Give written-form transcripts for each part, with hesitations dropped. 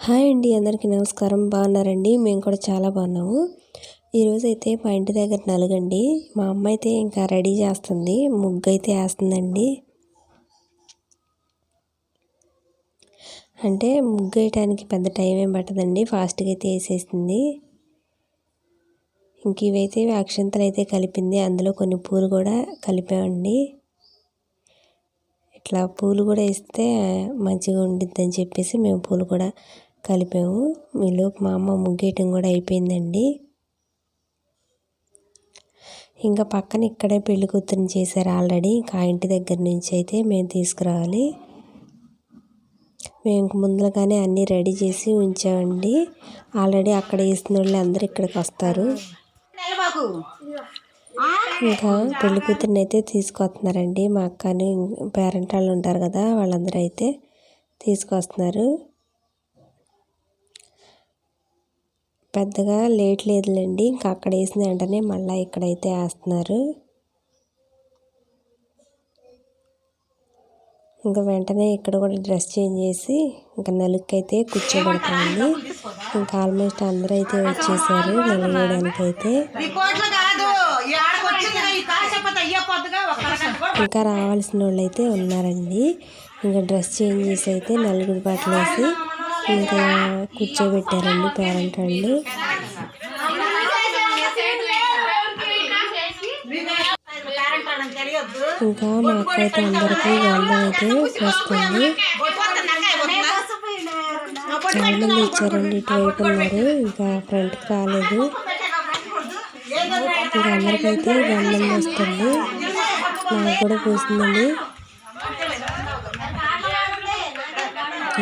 Hi అండి, అందరికీ నమస్కారం. బాగున్నారండి? మేము కూడా చాలా బాగున్నాము. ఈరోజైతే మా ఇంటి దగ్గర నలుగండి. మా అమ్మ అయితే ఇంకా రెడీ చేస్తుంది, ముగ్గు అయితే వేస్తుందండి. అంటే ముగ్గు వేయటానికి పెద్ద టైం ఏం పట్టదండి, ఫాస్ట్గా అయితే వేసేస్తుంది. ఇంక ఇవైతే అక్షంతలు అయితే కలిపింది, అందులో కొన్ని పూలు కూడా కలిపామండి. ఇట్లా పూలు కూడా వేస్తే మంచిగా ఉండిద్దని చెప్పేసి మేము పూలు కూడా కలిపాము. మీలోపు మా అమ్మ ముగ్గేయటం కూడా అయిపోయిందండి. ఇంకా పక్కన ఇక్కడే పెళ్లి కూతురిని చేశారు ఆల్రెడీ. ఇంకా ఇంటి దగ్గర నుంచి అయితే మేము తీసుకురావాలి. మేము ముందుగానే అన్నీ రెడీ చేసి ఉంచామండి. ఆల్రెడీ అక్కడ వేసిన వాళ్ళు అందరూ ఇక్కడికి వస్తారు. ఇంకా పెళ్లి కూతురిని అయితే తీసుకొస్తున్నారండి. మా అక్కని పేరెంట్ వాళ్ళు ఉంటారు కదా, వాళ్ళందరూ అయితే తీసుకొస్తున్నారు. పెద్దగా లేట్ లేదులేండి, ఇంకా అక్కడ వేసిన వెంటనే మళ్ళీ ఇక్కడైతే వేస్తున్నారు. ఇంకా వెంటనే ఇక్కడ కూడా డ్రెస్ చేంజ్ చేసి ఇంకా నలుగుకైతే కూర్చోబెడతామండి. ఇంకా ఆల్మోస్ట్ అందరూ అయితే వచ్చేసారు నలుగేయడానికి అయితే. ఇంకా రావాల్సిన వాళ్ళు అయితే ఉన్నారండి. ఇంకా డ్రెస్ చేంజ్ చేసి అయితే నలుగురు బట్టలు వేసి ఇంకా కూర్చోబెట్టారండి పేరెంట్ వాళ్ళు. ఇంకా మా అక్క అయితే అందరికీ గంధం అయితే వస్తుంది. చాలా మంది ఇచ్చారండి, ఇటువైపు ఉన్నారు, ఇంకా ఫ్రంట్కి రాలేదు. ఇంకా అందరికైతే గంధం వస్తుంది, నాకు కూడా పూసిందండి.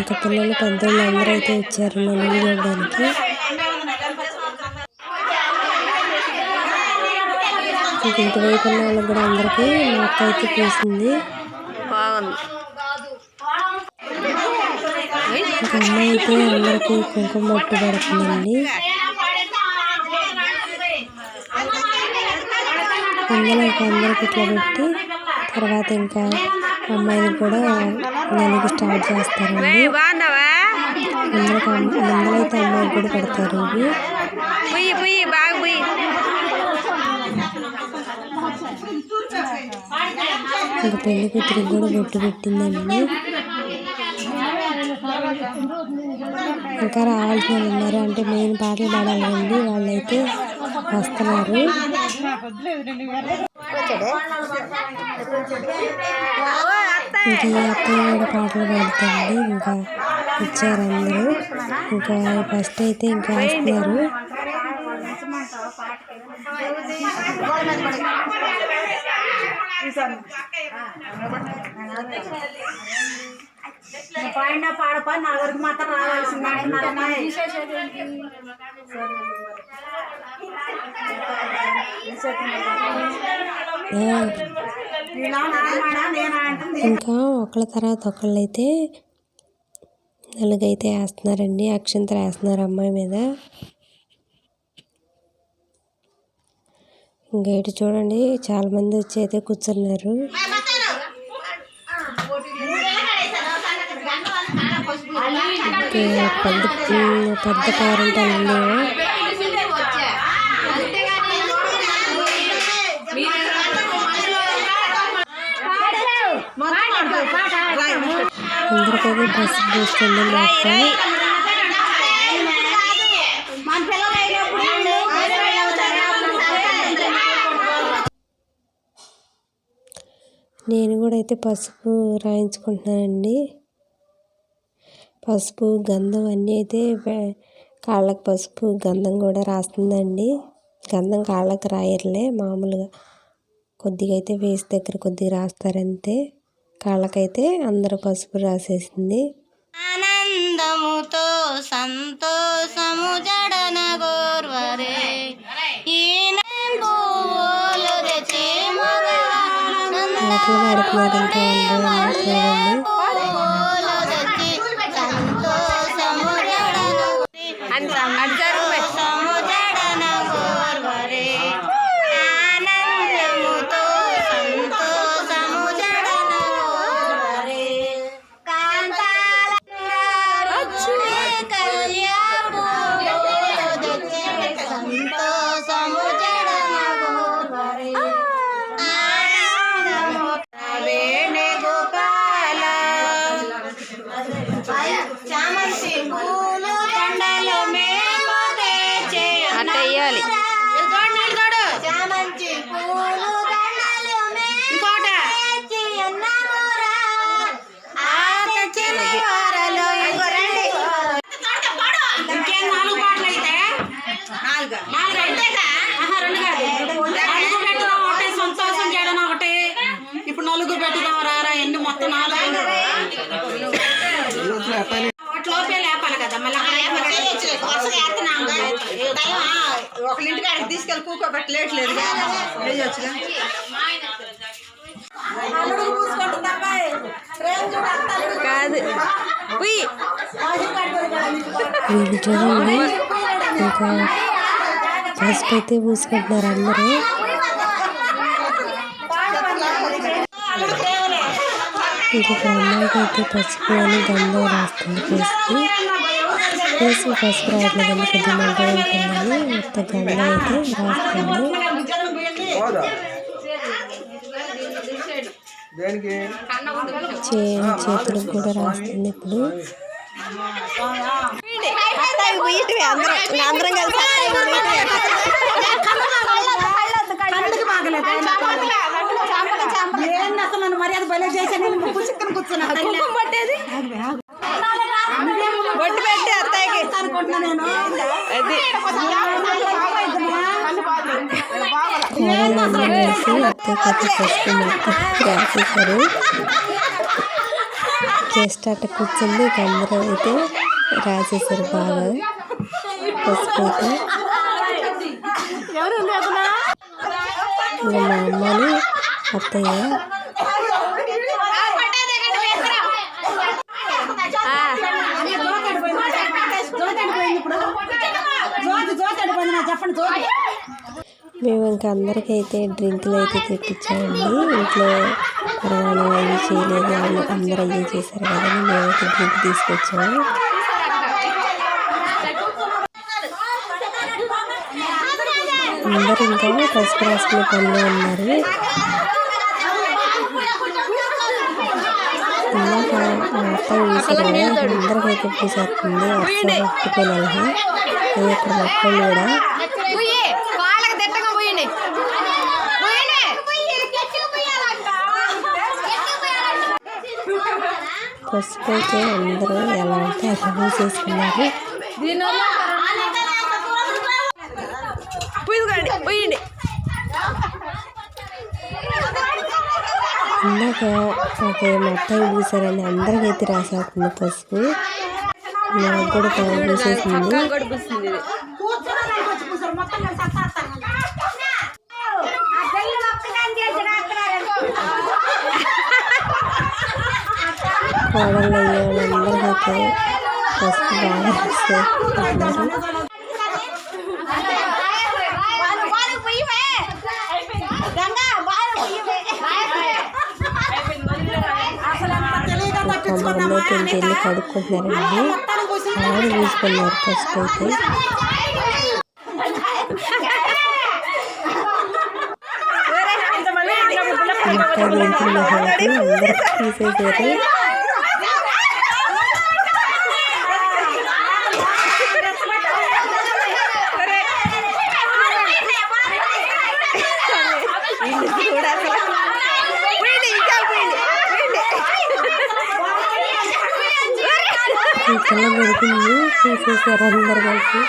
ఇంకా పిల్లలు పెద్దోళ్ళు అందరూ అయితే వచ్చారు నలుగు చూడడానికి. ఇంకా ఇటువైపు ఉన్న వాళ్ళకి కూడా అందరికీ మా అక్క అయితే పూసింది. ఇంకా అమ్మాయి అయితే అందరికీ కుంకుమ బొట్టు పెడుతుందండి. అందులో ఇంకా అందరికి ఇట్లా పెట్టి తర్వాత ఇంకా అమ్మాయిని కూడా నలుగు స్టార్ట్ చేస్తారండి. ముందరైతే అమ్మాయికి కూడా పెడతారు ఇవి. ఇంకా పెళ్లి కూతురికి కూడా బొట్టు పెట్టిందండి. ఇంకా రావాల్సిన వాళ్ళు ఉన్నారు, అంటే మెయిన్ పాటలు పాడాలండి, వాళ్ళైతే వస్తున్నారు. ఇంకా ఈ అత్తయ్య కూడా పాటలు పాడుతుంది. ఇంకా వచ్చారు అందరూ. ఇంకా ఫస్ట్ అయితే ఇంకా వస్తున్నారు. పాడపా నా వరకు మాత్రం రావాల్సింది. ఇంకా ఒకళ్ళ తర్వాత ఒకళ్ళు అయితే నలుగైతే వేస్తున్నారండి, అక్షంతలు వేస్తున్నారు అమ్మాయి మీద. ఇంకా ఇటు చూడండి, చాలా మంది వచ్చి అయితే కూర్చున్నారు. పెద్ద పేరెంట్ అండి. అందరికైతే డ్రెస్ పూస్తుంది మా అక్క. నేను కూడా అయితే పసుపు రాయించుకుంటున్నానండి. పసుపు గంధం అన్నీ అయితే కాళ్ళకు పసుపు గంధం కూడా రాస్తుందండి. గంధం కాళ్ళకు రాయర్లే, మామూలుగా కొద్దిగా అయితే వేసి దగ్గర కొద్దిగా రాస్తారంతే. కాళ్ళకైతే అందరూ పసుపు రాసేసింది. ఆనందముతో సంతోషము జడన గోర్వరే పాటలు పాడుతున్నారు ఇంకా అందరూ. కల్ కదా మళ్ళీ ఒకరింటికి అడిగి తీసుకెళ్ళి కూకోబెట్టి లేట్లేదు కాదు వీళ్ళు చూడండి ఇంకా పసుపు అయితే పూసుకుంటున్నారు అందరూ. ఇంకా అమ్మాయికి అయితే పసుపు అని గంధం రాస్తుంది ఫేస్కి పసుపు రావట్లేదని కొద్దిగా మంటగా ఉంటుందని మొత్తం గంధం అయితే రాస్తుంది. చేతులకు కూడా రాస్తుంది ఇప్పుడు. మర్యాద బలే చేశాను కూర్చున్నా బొట్టు పెట్టి అత్తయ్యకి అనుకుంటున్నా నేను రాసేసారు. జస్ట్ అట్ట కూర్చుంది అందరూ అయితే రాసేసారు బాగా పసుపు అయితే. మా అమ్మని అత్తయ్య మేము ఇంకా అందరికైతే డ్రింకులు అయితే తెప్పించామండి. ఇంట్లో పరవాణం అవి చేయలేదు, వాళ్ళు అందరూ అయ్యి చేశారు కదా, మేమైతే డ్రింక్ తీసుకొచ్చాము. అందరూ ఇంకా పసుపు రాసుకునే పనిలో ఉన్నారు. ఇందాక మొత్తం వేసారు కదా, అందరికైతే పూసేస్తుంది. అసలు పట్టుకోలేదు ఇక్కడ మొత్తం కూడా. పసుపు అయితే అందరూ ఎలా అంటే అట్లా పూసేసుకున్నారు. ఇందాక మొత్తం పూసారని అందరికైతే రాసేస్తుంది పసుపు. నాకు కూడా పూసేసింది. కోడళ్ళు అయ్యే అందరికైతే పసుపు బాగా రాస్తున్నారు. కొంతమంది అయితే ఇంటికి కడుక్కుంటున్నారండి. బాగా పూసుకున్నారు పసుపు అయితే. మొత్తం వెళ్తున్న అందరూ తీసేసారు. ఇంకల్లా దొరికింది తీసేసారు అందరు కలిసి.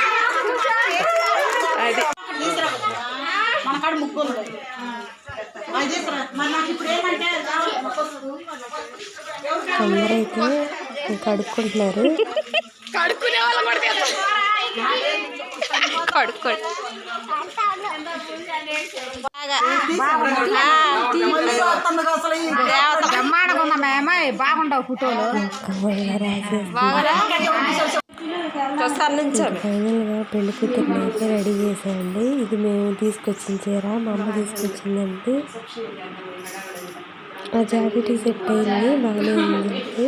అందరైతే కడుక్కుంటున్నారు. బాగుండవు ఫోటోలు. ఫైనల్ గా పెళ్లి కూతుర్ని అయితే రెడీ చేసామండి. ఇది మేము తీసుకొచ్చిన చీర మా అమ్మ తీసుకొచ్చిందండి. ఆ జాకెట్ సెట్ అయింది, బాగానే ఉంది.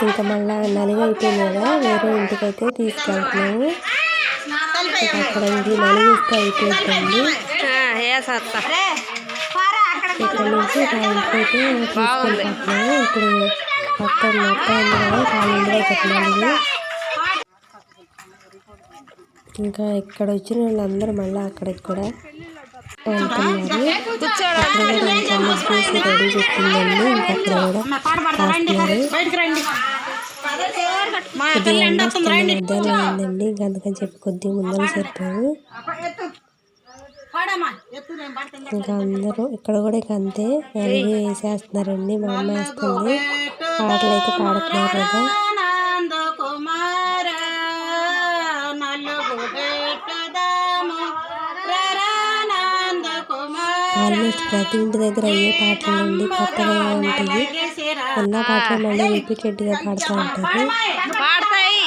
ఇంకా మళ్ళా నలిగి అయిపోయింది కదా, వేరే ఇంటికైతే తీసుకెళ్తున్నాము. అక్కడ ఇది నలిగిస్తే అయిపోతుంది. ఇక్కడ నుంచి మా ఇంటికైతే తీసుకెళ్తున్నాము. ఇప్పుడు మొత్తం ఉంది కదా, వాళ్ళ ఇంటికి కట్టినాము. ఇంకా ఇక్కడ వచ్చిన వాళ్ళందరూ మళ్ళీ అక్కడికి కూడా వెళ్తున్నారు. అక్కడ కూడా ఇంకా ముగ్గేసి రెడీ పెట్టిందండి. ఇంకా అక్కడ కూడా రాస్తున్నారు. కొద్దిగా ఎండ వస్తుంది, మధ్యాహ్నం అయిందండి. ఇంకా అందుకని చెప్పి కొద్దిగా ముందర సరిపోయాము. ఇంకా అందరూ ఇక్కడ కూడా ఇక అంతే నలిగి వేసేస్తున్నారండి. మా అమ్మ వేస్తుంది. పాటలు అయితే పాడుతున్నారు కదా. ఆల్మోస్ట్ ప్రతి ఇంటి దగ్గర అయ్యే పాటలు నుండి కొత్తగా ఉంటాయి. ఉన్న పాటలు మళ్ళీ రిపీటెడ్గా పాడుతూ ఉంటారు. పాడతాయి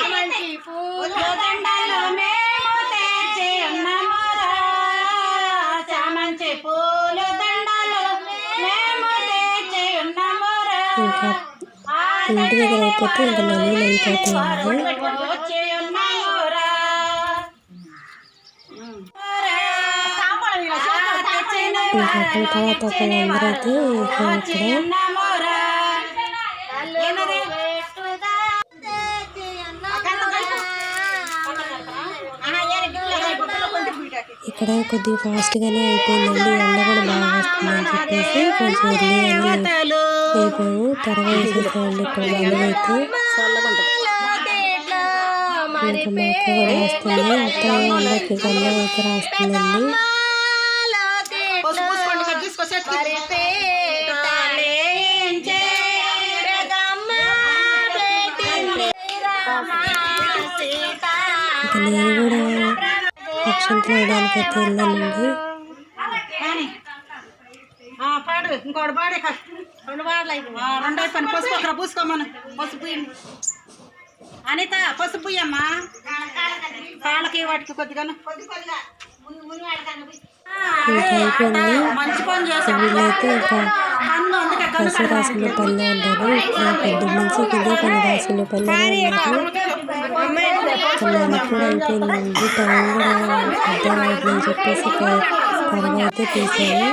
ఇంకా ఇంటి దగ్గర అయిపోతే ఇంకా నల్లులు అయిపోతాయండి. ఇంకా అక్కడ తర్వాత అక్కడ అందరైతే ఇక్కడ కొద్దిగా ఫాస్ట్గానే అయిపోయిందండి. ఎండ కూడా బాగా వస్తుందని చెప్పేసి కొంచెం ఎర్లీగానే అయిపోయాము. త్వరగా వేసేసామండి ఇక్కడ నల్లులు అయితే. ఇంకా మా అక్క కూడా రాస్తుంది. అత్త అందరికి గంధం అయితే రాస్తుందండి. ఇంకా నేను కూడా అక్షంతలు వేయడానికి అయితే వెళ్ళానండి. ఇంకోటి పాడే రెండో పని పసుపు అక్కడ పూసుకోమను. పసుపు అనిత పసుపు పుయ్యమ్మా కాళ్ళకి వాటికి కొద్దిగా ఇంకా అయిపోయింది. వీళ్ళైతే ఇంకా కసి రాసుకునే పనిలో ఉన్నారు. పొద్దున్న నుంచి ఇదే పని రాసుకునే పనిలో ఉన్నారు. నెలకు కూడా అయిపోయిందండి. టైం కూడా అర్థం అవుతుందని చెప్పేసి త్వరగా అయితే తీసాను.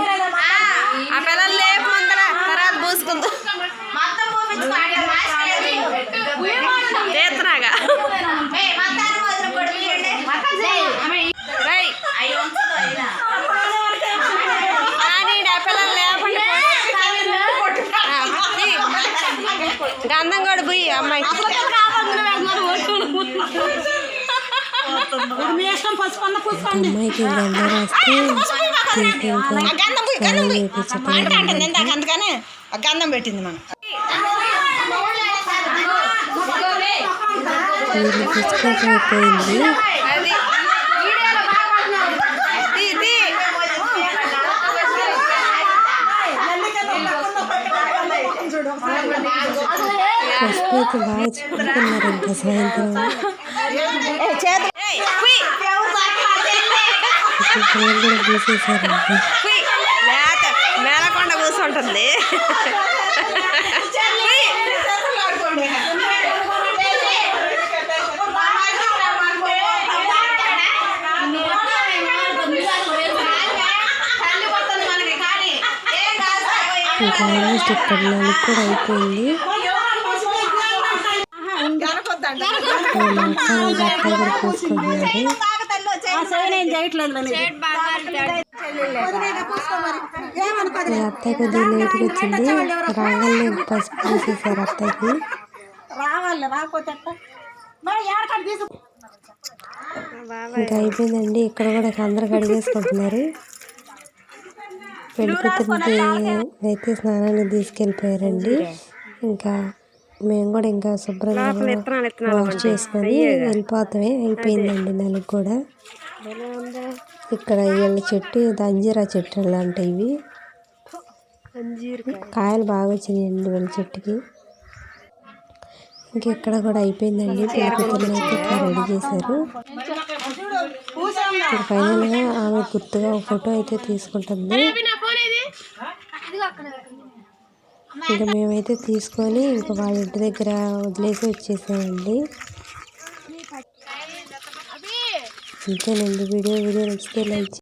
గంధం కూడా పోయి అమ్మాయి అమ్మాయికి గంధం రాస్తే అందుకని గంధం పెట్టింది మనం. వీళ్ళు పుచ్చుకోకపోయింది. పసుపు అయితే బాగా చెప్పుకున్నారు. ఇంకా సాయంత్రం పిల్లలు కూడా పూసేసారండి. మేలకొండ కూర్చుంటుంది. ఇంకా ఆల్మోస్ట్ ఇక్కడ నలుగు కూడా అయిపోయింది. మా అక్క కూడా పూసుకుంటున్నారు. అత్తయ్య కొద్దిగా లేట్గా వచ్చింది. రాగానే పసుపు పూసేసారు అత్తయ్యకి. ఇంకా అయిపోయిందండి. ఇక్కడ కూడా అందరు కడిగేసుకుంటున్నారు. పెళ్లి కూతురికి అయితే స్నానానికి తీసుకెళ్ళిపోయారండి. ఇంకా మేము కూడా ఇంకా శుభ్రంగా వాష్ చేసుకొని వెళ్ళిపోతామే. అయిపోయిందండి నలుగు కూడా. ఇక్కడ వీళ్ళ చెట్టు అంజీరా చెట్టు లాంటి ఇవి కాయలు బాగా వచ్చినాయండి వీళ్ళ చెట్టుకి. ఇంకెక్కడ కూడా అయిపోయిందండి. పెళ్లి కూతురుని అయితే ఇట్లా రెడీ చేశారు. ఫైనల్గా ఆమె గుర్తుగా ఒక ఫోటో అయితే తీసుకుంటుంది. ఇంకా మేమైతే తీసుకొని ఇంకా వాళ్ళ ఇంటి దగ్గర వదిలేసి వచ్చేసామండి. అంతేనండి. వీడియో నచ్చితే లైక్